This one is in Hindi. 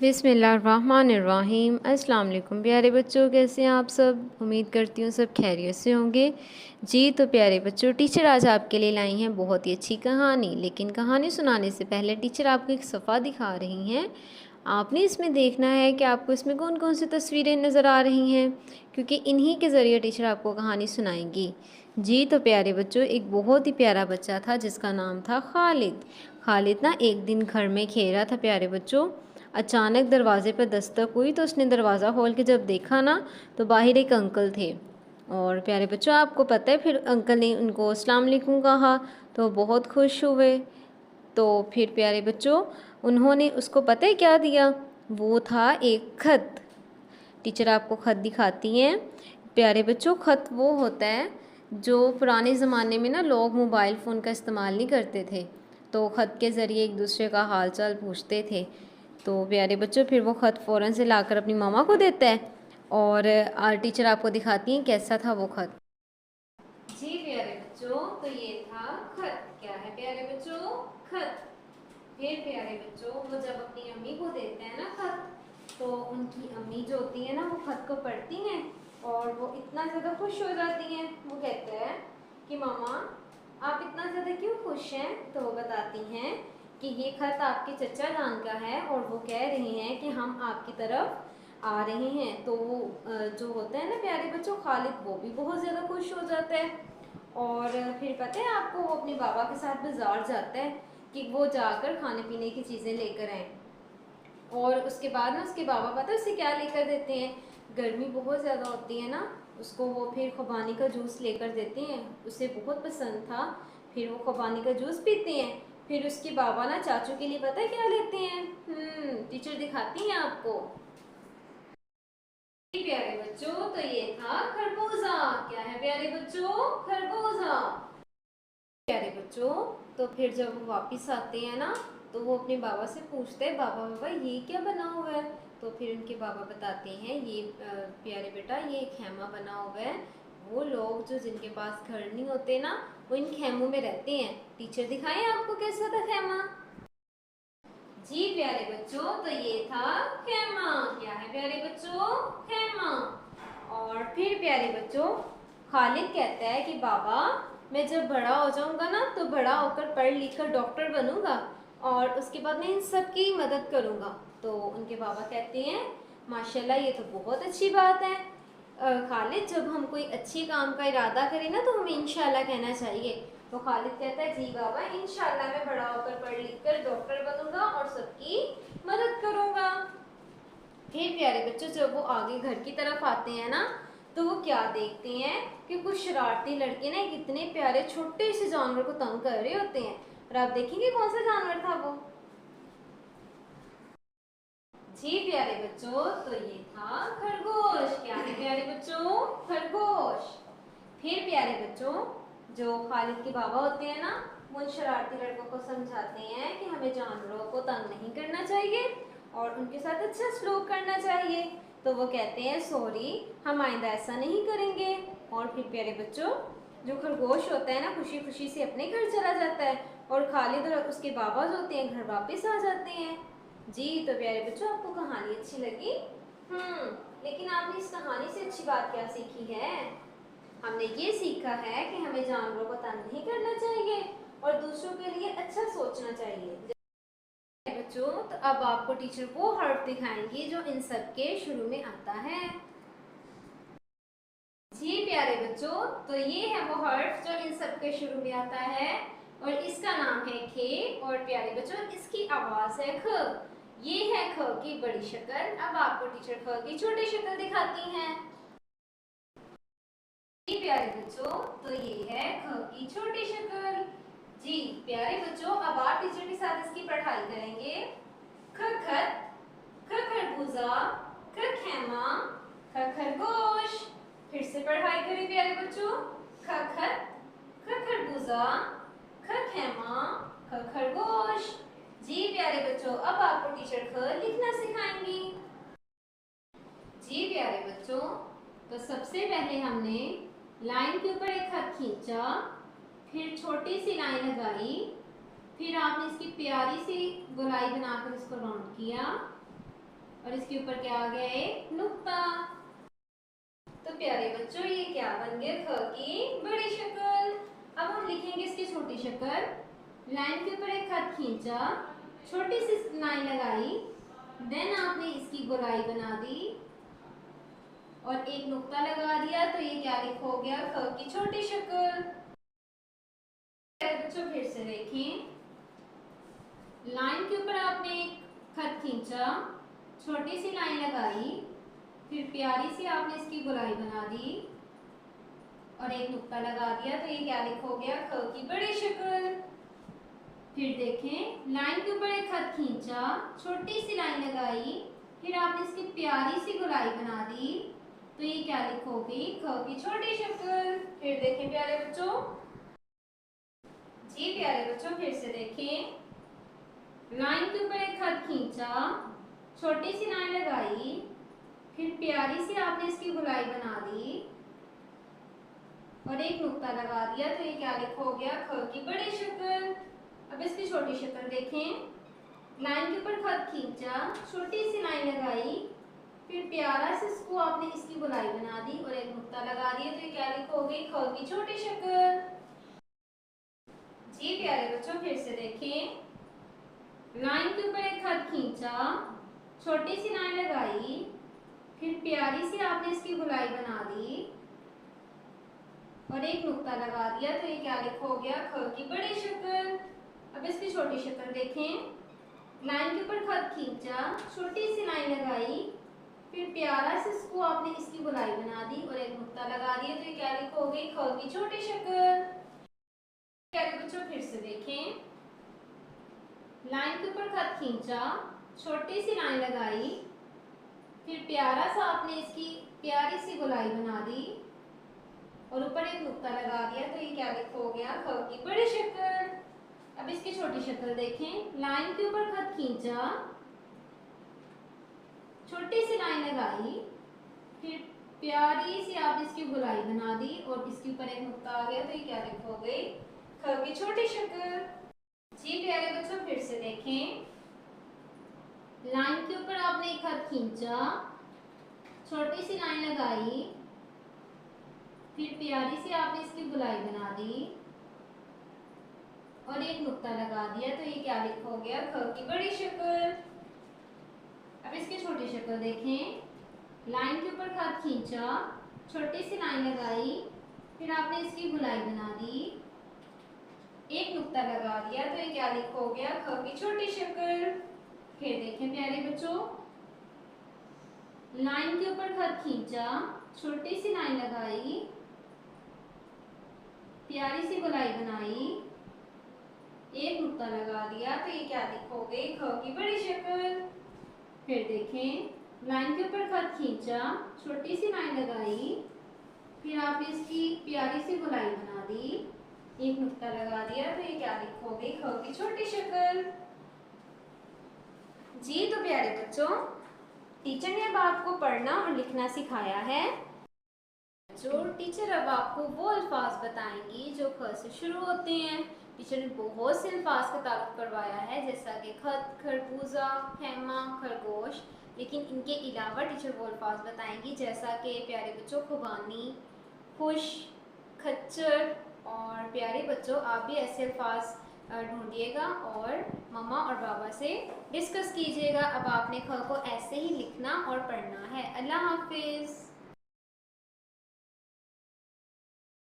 बिस्मिल्लाहिर्रहमानिर्रहीम। अस्सलाम वालेकुम प्यारे बच्चों, कैसे हैं आप सब। उम्मीद करती हूँ सब खैरियत से होंगे। जी तो प्यारे बच्चों, टीचर आज आपके लिए लाई हैं बहुत ही अच्छी कहानी। लेकिन कहानी सुनाने से पहले टीचर आपको एक सफ़ा दिखा रही हैं। आपने इसमें देखना है कि आपको इसमें कौन कौन सी तस्वीरें नज़र आ रही हैं, क्योंकि इन्हीं के ज़रिए टीचर आपको कहानी सुनाएंगी। जी तो प्यारे बच्चों, एक बहुत ही प्यारा बच्चा था जिसका नाम था खालिद। खालिद ना एक दिन घर में खेल रहा था प्यारे बच्चों। अचानक दरवाज़े पर दस्तक हुई तो उसने दरवाज़ा खोल के जब देखा ना, तो बाहर एक अंकल थे। और प्यारे बच्चों, आपको पता है फिर अंकल ने उनको अस्सलाम वालेकुम कहा तो बहुत खुश हुए। तो फिर प्यारे बच्चों, उन्होंने उसको पता है क्या दिया। वो था एक ख़त। टीचर आपको ख़त दिखाती हैं। प्यारे बच्चों, ख़त वो होता है जो पुराने ज़माने में ना लोग मोबाइल फ़ोन का इस्तेमाल नहीं करते थे, तो ख़त के ज़रिए एक दूसरे का हाल चाल पूछते थे। तो प्यारे बच्चों, फिर वो ख़त फ़ौरन से लाकर अपनी मामा को देता है। और टीचर आपको दिखाती हैं कैसा था वो ख़त। जी प्यारे बच्चों, तो ये था ख़त। क्या है प्यारे बच्चों? ख़त। फिर प्यारे बच्चों, वो जब अपनी अम्मी को देते हैं ना ख़त, तो उनकी अम्मी जो होती है ना, वो ख़त को पढ़ती हैं और वो इतना ज़्यादा खुश हो जाती हैं। वो कहते हैं कि मामा आप इतना ज़्यादा क्यों खुश हैं। तो वो बताती हैं कि ये ख़त आपके चचा जान का है और वो कह रहे हैं कि हम आपकी तरफ आ रहे हैं। तो जो होता है ना प्यारे बच्चों, खालिद, वो भी बहुत ज़्यादा खुश हो जाता है। और फिर पता है आपको, वो अपने बाबा के साथ बाज़ार जाता है कि वो जाकर खाने पीने की चीज़ें लेकर आएँ। और उसके बाद ना उसके बाबा पता है उसे क्या लेकर देते हैं। गर्मी बहुत ज़्यादा होती है ना, उसको वो फिर खुबानी का जूस लेकर देते हैं। उसे बहुत पसंद था। फिर वो खुबानी का जूस पीते हैं। फिर उसके बाबा ना चाचू के लिए पता है क्या लेते हैं। टीचर दिखाती हैं आपको। प्यारे बच्चों, तो ये था खरबूजा। क्या है प्यारे बच्चों? खरबूजा। प्यारे बच्चों, तो फिर जब वो वापस आते हैं ना, तो वो अपने बाबा से पूछते हैं, बाबा बाबा ये क्या बना हुआ है। तो फिर उनके बाबा बताते हैं, ये प्यारे बेटा, ये खेमा बना हुआ है। वो लोग जो जिनके पास घर नहीं होते ना, वो इन खेमों में रहते हैं। टीचर दिखाएं आपको कैसा था खेमा। जी प्यारे बच्चों, तो ये था खेमा। क्या है प्यारे बच्चों? खेमा। और फिर प्यारे बच्चों, खालिद कहता है कि बाबा मैं जब बड़ा हो जाऊंगा ना, तो बड़ा होकर पढ़ लिख कर डॉक्टर बनूंगा और उसके बाद मैं इन सब की मदद करूंगा। तो उनके बाबा कहते हैं माशाल्लाह, ये तो बहुत अच्छी बात है। खालिद, जब हम कोई अच्छे काम का इरादा करें ना, तो हमें इंशाल्लाह कहना चाहिए। तो खालिद कहता है जी बाबा, इंशाल्लाह मैं बड़ा होकर पढ़ लिख कर डॉक्टर बनूंगा और सबकी मदद करूंगा। फिर प्यारे बच्चों, जब वो आगे घर की तरफ आते हैं ना, तो वो क्या देखते हैं कि कुछ शरारती लड़के ना एक इतने प्यारे छोटे से जानवर को तंग कर रहे होते हैं। और आप देखेंगे कौन सा जानवर था वो। जी प्यारे बच्चों, तो ये था खरगोश। क्या है प्यारे बच्चों? खरगोश। फिर प्यारे बच्चों, जो खालिद के बाबा होते हैं ना, वो उन शरारती लड़कों को समझाते हैं कि हमें जानवरों को तंग नहीं करना चाहिए और उनके साथ अच्छा सलूक करना चाहिए। तो वो कहते हैं सॉरी, हम आइंदा ऐसा नहीं करेंगे। और फिर प्यारे बच्चों, जो खरगोश होता है ना, खुशी खुशी से अपने घर चला जाता है और खालिद और उसके बाबा जो होते हैं घर वापस आ जाते हैं। जी तो प्यारे बच्चों, आपको कहानी अच्छी लगी। लेकिन आपने इस कहानी से अच्छी बात क्या सीखी है? हमने ये सीखा है कि हमें जानवरों को तंग नहीं करना चाहिए और दूसरों के लिए अच्छा सोचना चाहिए। बच्चों, तो अब आपको टीचर वो हर्फ दिखाएंगी जो इन सब के शुरू में आता है। जी प्यारे बच्चों, तो ये है वो हर्फ जो इन सब के शुरू में आता है और इसका नाम है खे। और प्यारे बच्चों, इसकी आवाज है ख। ये है ख की बड़ी शक्ल। अब आपको टीचर ख की छोटी शक्ल दिखाती हैं। जी प्यारे बच्चों, तो ये है ख की छोटी शक्ल। जी प्यारे बच्चों, अब आप टीचर के साथ इसकी पढ़ाई करेंगे। ख खत, ख खरबूजा, ख खेमा, ख खरगोश। फिर से पढ़ाई करें प्यारे बच्चों। ख खत, ख खरबूजा, ख खेमा, ख खरगोश। जी प्यारे बच्चों, अब आपको टीचर ख लिखना सिखाएंगी। जी प्यारे बच्चों, तो सबसे पहले हमने लाइन के ऊपर एक खत खींचा, फिर छोटी सी लाइन लगाई, फिर आपने इसकी प्यारी सी गोलाई बनाकर इसको राउंड किया, और इसके ऊपर क्या आ गया, एक नुक्ता। तो प्यारे बच्चों ये क्या बन गया, ख की बड़ी शक्ल। अब हम लिखेंगे इसकी छोटी शक्ल। लाइन के ऊपर एक खत खींचा, छोटी सी लाइन लगाई, देन आपने इसकी गोलाई बना दी और एक नुक्ता लगा दिया, तो ये क्या लिखा हो गया, ख की छोटी शक्ल। बच्चों फिर से देखें, लाइन के ऊपर आपने एक खत खींचा, छोटी सी लाइन लगाई, फिर प्यारी सी आपने इसकी गोलाई बना दी और एक नुक्ता लगा दिया, तो ये क्या लिखा हो गया, ख की बड़ी शक्ल। फिर देखें, लाइन के ऊपर एक खत खींचा, छोटी सी लाइन लगाई, फिर आपने इसकी प्यारी सी गोलाई बना दी, तो ये क्या लिखोगी, ख की छोटी शक्ल। फिर देखें प्यारे बच्चों, जी प्यारे बच्चों फिर से देखें, लाइन के ऊपर एक खत खींचा, छोटी सी लाइन लगाई, फिर प्यारी सी आपने इसकी गोलाई बना दी और एक नुक्ता लगा दिया, तो ये क्या लिखा हो गया, ख की बड़ी शक्ल। अब इसकी छोटी शक्ल देखें, लाइन के ऊपर खत खींचा, छोटी सी लाइन लगाई, फिर प्यारा से इसको आपने इसकी गोलाई बना दी और एक नुक्ता लगा दिया, तो ये क्या लिखा हो गई, ख की छोटी शक्ल। जी प्यारे बच्चों फिर से देखें, लाइन के ऊपर एक खत खींचा, छोटी सी लाइन लगाई, फिर प्यारी सी आपने इसकी गोलाई बना दी और एक नुक्ता लगा दिया, तो ये क्या लिखा हो गया, ख की बड़ी शक्ल। अब इसकी छोटी शक्ल देखें, लाइन के ऊपर खत खींचा, छोटी सी लाइन लगाई, फिर प्यारा से इसको आपने इसकी गोलाई बना दी और एक नुक्ता लगा दिया, तो ये क्या लिखा हो गई, ख की छोटी शक्ल। प्यारे बच्चों फिर से देखें, लाइन के ऊपर खत खींचा, छोटी सी लाइन लगाई, फिर प्यारा सा आपने इसकी प्यारी सी गोलाई बना दी और ऊपर एक नुक्ता लगा दिया, तो ये क्या लिखा हो गया, ख की बड़ी शक्ल। अब इसकी छोटी शक्ल देखें, लाइन के ऊपर खत खींचा, छोटी सी लाइन लगाई, फिर प्यारी सी आपने इसकी गोलाई बना दी और इसके ऊपर एक नुक्ता आ गया, तो ये क्या लिखा हो गई, ख की छोटी शक्ल। जी प्यारे बच्चों फिर से देखें, लाइन के ऊपर आपने एक खत खींचा, छोटी सी लाइन लगाई, फिर प्यारी सी आपने इसकी गोलाई बना दी और एक नुक्ता लगा दिया, तो ये क्या लिखा हो गया, ख की बड़ी शक्ल। अब इसकी छोटी शक्ल देखें, लाइन के ऊपर खत खींचा, छोटी सी लाइन लगाई, फिर आपने इसकी गोलाई बना दी, एक नुक्ता लगा दिया, तो ये क्या लिखा हो गया, ख की छोटी शक्ल। फिर देखें प्यारे बच्चों, लाइन के ऊपर खत खींचा, छोटी सी लाइन लगाई, प्यारी सी गोलाई बनाई, एक नुक्ता लगा दिया, तो ये क्या लिखा हो गई, ख की बड़ी शक्ल। फिर देखें, लाइन के ऊपर खत खींचा, छोटी सी लाइन लगाई, फिर आपने इसकी प्यारी सी गोलाई बना दी, एक नुक्ता लगा दिया, तो ये क्या लिखा हो गई, ख की छोटी शक्ल। जी तो प्यारे बच्चों, टीचर ने अब आपको पढ़ना और लिखना सिखाया है। जो टीचर अब आपको वो अल्फाज बताएंगी जो ख से शुरू होते हैं। टीचर ने बहुत से अल्फाज का तारुफ करवाया है, जैसा कि खत, खरबूजा, खैमा, खरगोश, लेकिन इनके अलावा टीचर वो अल्फाज बताएंगी जैसा कि प्यारे बच्चों खुबानी, खुश, खच्चर। और प्यारे बच्चों आप भी ऐसे अल्फाज ढूंढिएगा और मम्मा और बाबा से डिस्कस कीजिएगा। अब आपने ख को ऐसे ही लिखना और पढ़ना है। अल्लाह हाफिज़।